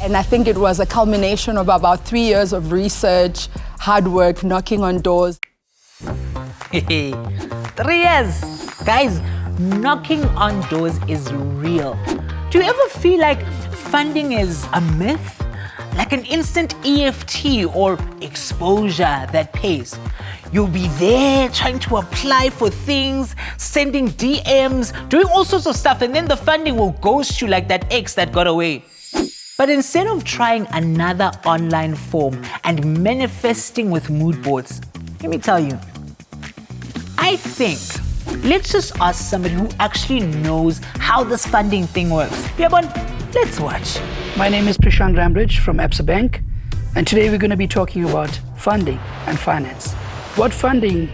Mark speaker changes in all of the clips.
Speaker 1: And I think it was a culmination of about 3 years of research, hard work, knocking on doors.
Speaker 2: 3 years. Guys, knocking on doors is real. Do you ever feel like funding is a myth? Like an instant EFT or exposure that pays? You'll be there trying to apply for things, sending DMs, doing all sorts of stuff, and then the funding will ghost you like that ex that got away. But instead of trying another online form and manifesting with mood boards, let me tell you, I think let's just ask somebody who actually knows how this funding thing works. Yeah, but let's watch.
Speaker 3: My name is Prashant Rambridge from Absa Bank, and today we're going to be talking about funding and finance. What funding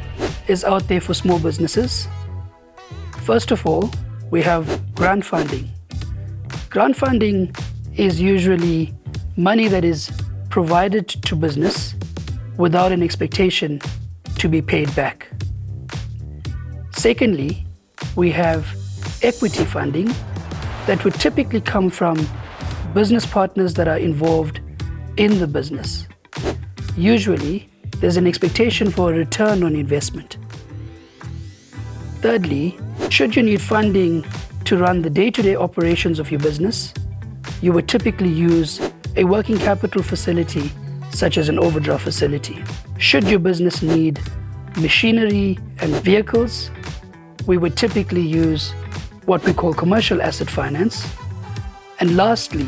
Speaker 3: is out there for small businesses? First of all, we have grant funding. Grant funding is usually money that is provided to business without an expectation to be paid back. Secondly, we have equity funding that would typically come from business partners that are involved in the business. Usually, there's an expectation for a return on investment. Thirdly, should you need funding to run the day-to-day operations of your business, you would typically use a working capital facility such as an overdraft facility. Should your business need machinery and vehicles, we would typically use what we call commercial asset finance. And lastly,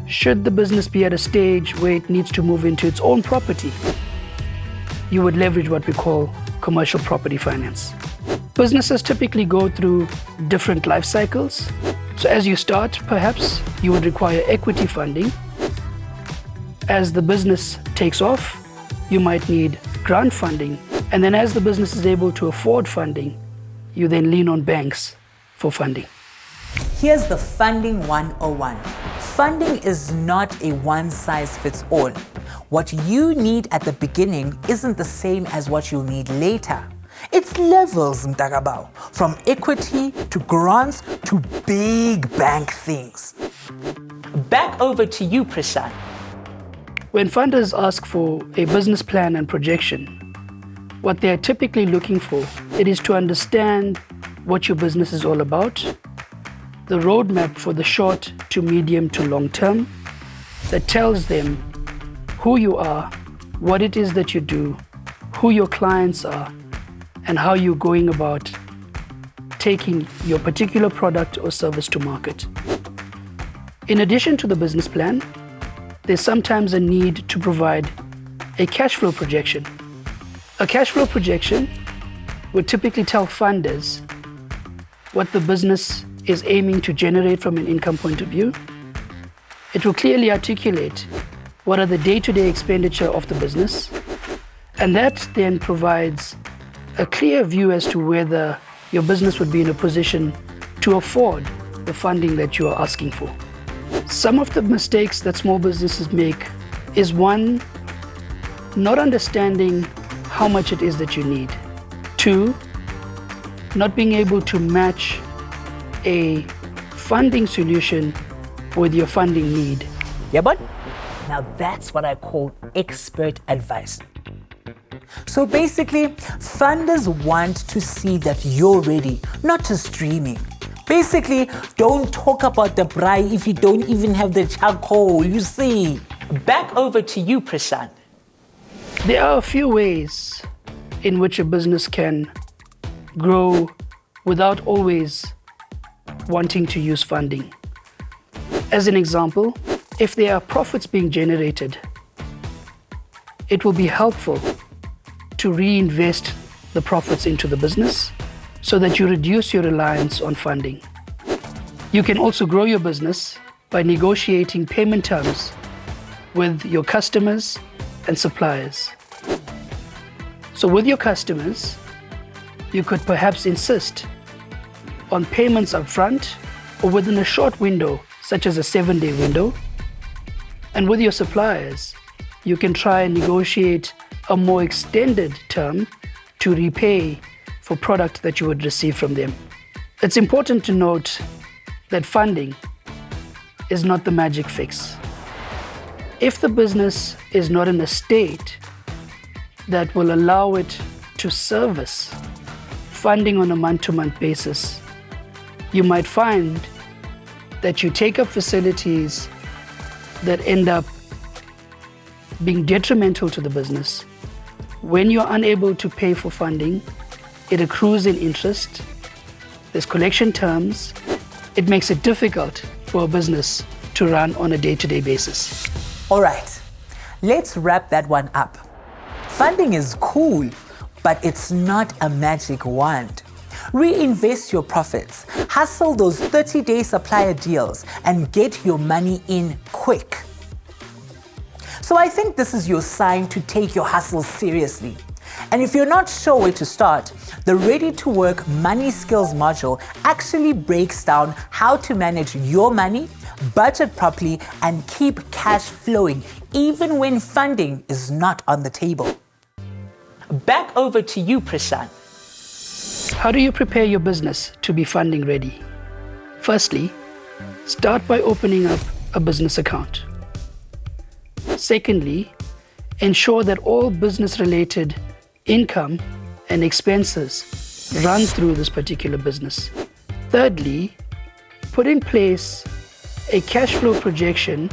Speaker 3: should the business be at a stage where it needs to move into its own property, you would leverage what we call commercial property finance. Businesses typically go through different life cycles. So as you start, perhaps you would require equity funding. As the business takes off, you might need grant funding. And then as the business is able to afford funding, you then lean on banks for funding.
Speaker 2: Here's the funding 101. Funding is not a one-size-fits-all. What you need at the beginning isn't the same as what you'll need later. It's levels, Mtakabao, from equity to grants to big bank things. Back over to you, Prashant.
Speaker 3: When funders ask for a business plan and projection, what they are typically looking for, it is to understand what your business is all about, the roadmap for the short to medium to long term that tells them who you are, what it is that you do, who your clients are, and how you're going about taking your particular product or service to market. In addition to the business plan, there's sometimes a need to provide a cash flow projection. A cash flow projection would typically tell funders what the business is aiming to generate from an income point of view. It will clearly articulate what are the day-to-day expenditure of the business, and that then provides a clear view as to whether your business would be in a position to afford the funding that you are asking for. Some of the mistakes that small businesses make is one, not understanding how much it is that you need. Two, not being able to match a funding solution with your funding need.
Speaker 2: Yeah, but now that's what I call expert advice. So basically, funders want to see that you're ready, not just dreaming. Basically, don't talk about the braai if you don't even have the charcoal, you see. Back over to you, Prashant.
Speaker 3: There are a few ways in which a business can grow without always wanting to use funding. As an example, if there are profits being generated, it will be helpful to reinvest the profits into the business so that you reduce your reliance on funding. You can also grow your business by negotiating payment terms with your customers and suppliers. So with your customers, you could perhaps insist on payments up front or within a short window, such as a 7-day window. And with your suppliers, you can try and negotiate a more extended term to repay for product that you would receive from them. It's important to note that funding is not the magic fix. If the business is not in a state that will allow it to service funding on a month-to-month basis, you might find that you take up facilities that end up being detrimental to the business. When you're unable to pay for funding, it accrues in interest, there's collection terms, it makes it difficult for a business to run on a day-to-day basis.
Speaker 2: All right, let's wrap that one up. Funding is cool, but it's not a magic wand. Reinvest your profits, hustle those 30-day supplier deals, and get your money in quick. So I think this is your sign to take your hustle seriously. And if you're not sure where to start, the Ready to Work Money Skills module actually breaks down how to manage your money, budget properly, and keep cash flowing even when funding is not on the table. Back over to you, Prashant.
Speaker 3: How do you prepare your business to be funding ready? Firstly, start by opening up a business account. Secondly, ensure that all business-related income and expenses run through this particular business. Thirdly, put in place a cash flow projection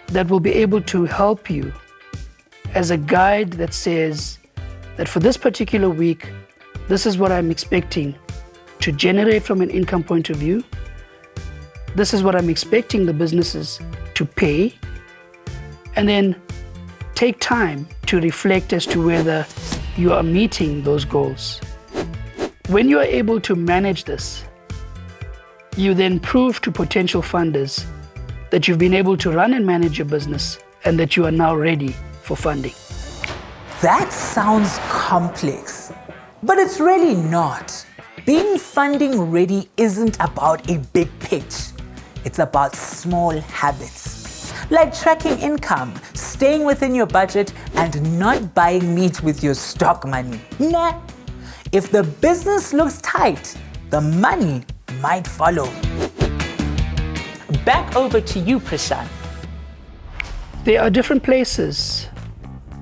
Speaker 3: that will be able to help you as a guide that says that for this particular week, this is what I'm expecting to generate from an income point of view. This is what I'm expecting the businesses to pay. And then take time to reflect as to whether you are meeting those goals. When you are able to manage this, you then prove to potential funders that you've been able to run and manage your business and that you are now ready for funding.
Speaker 2: That sounds complex, but it's really not. Being funding ready isn't about a big pitch. It's about small habits. Like tracking income, staying within your budget, and not buying meat with your stock money. Nah. If the business looks tight, the money might follow. Back over to you, Prashant.
Speaker 3: There are different places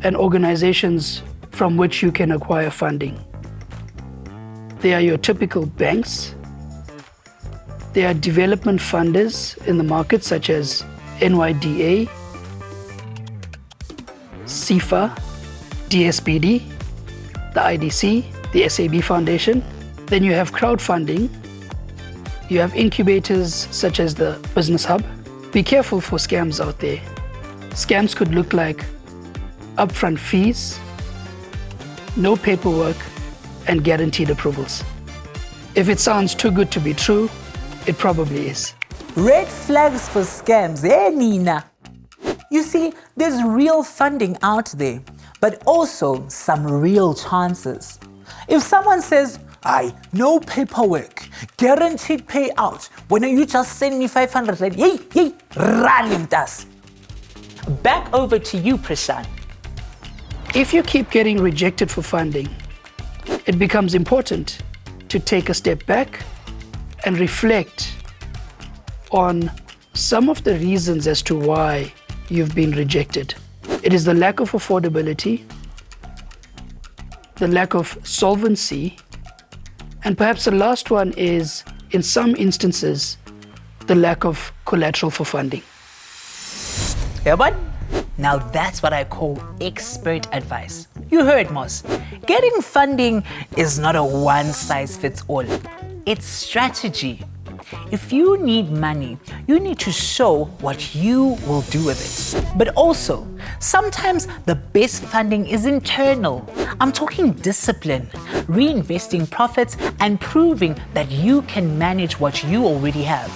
Speaker 3: and organizations from which you can acquire funding. There are your typical banks. There are development funders in the market such as NYDA, CIFA, DSBD, the IDC, the SAB Foundation. Then you have crowdfunding. You have incubators such as the Business Hub. Be careful for scams out there. Scams could look like upfront fees, no paperwork, and guaranteed approvals. If it sounds too good to be true, it probably is.
Speaker 2: Red flags for scams, eh, Nina? You see, there's real funding out there, but also some real chances. If someone says, "Aye, no paperwork, guaranteed payout, why don't you just send me 500 rand? Hey, run him, das." Back over to you, Prashant.
Speaker 3: If you keep getting rejected for funding, it becomes important to take a step back and reflect on some of the reasons as to why you've been rejected. It is the lack of affordability, the lack of solvency, and perhaps the last one is, in some instances, the lack of collateral for funding.
Speaker 2: Yeah, but now that's what I call expert advice. You heard, Moss. Getting funding is not a one-size-fits-all. It's strategy. If you need money, you need to show what you will do with it. But also, sometimes the best funding is internal. I'm talking discipline, reinvesting profits, and proving that you can manage what you already have.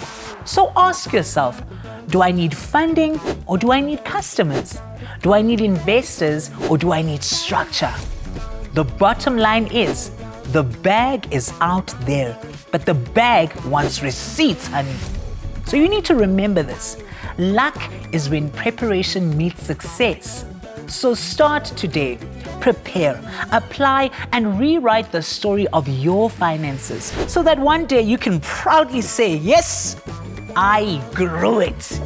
Speaker 2: So ask yourself, do I need funding or do I need customers? Do I need investors or do I need structure? The bottom line is, the bag is out there, but the bag wants receipts, honey. So you need to remember this. Luck is when preparation meets success. So start today. Prepare, apply, and rewrite the story of your finances so that one day you can proudly say, "Yes, I grew it."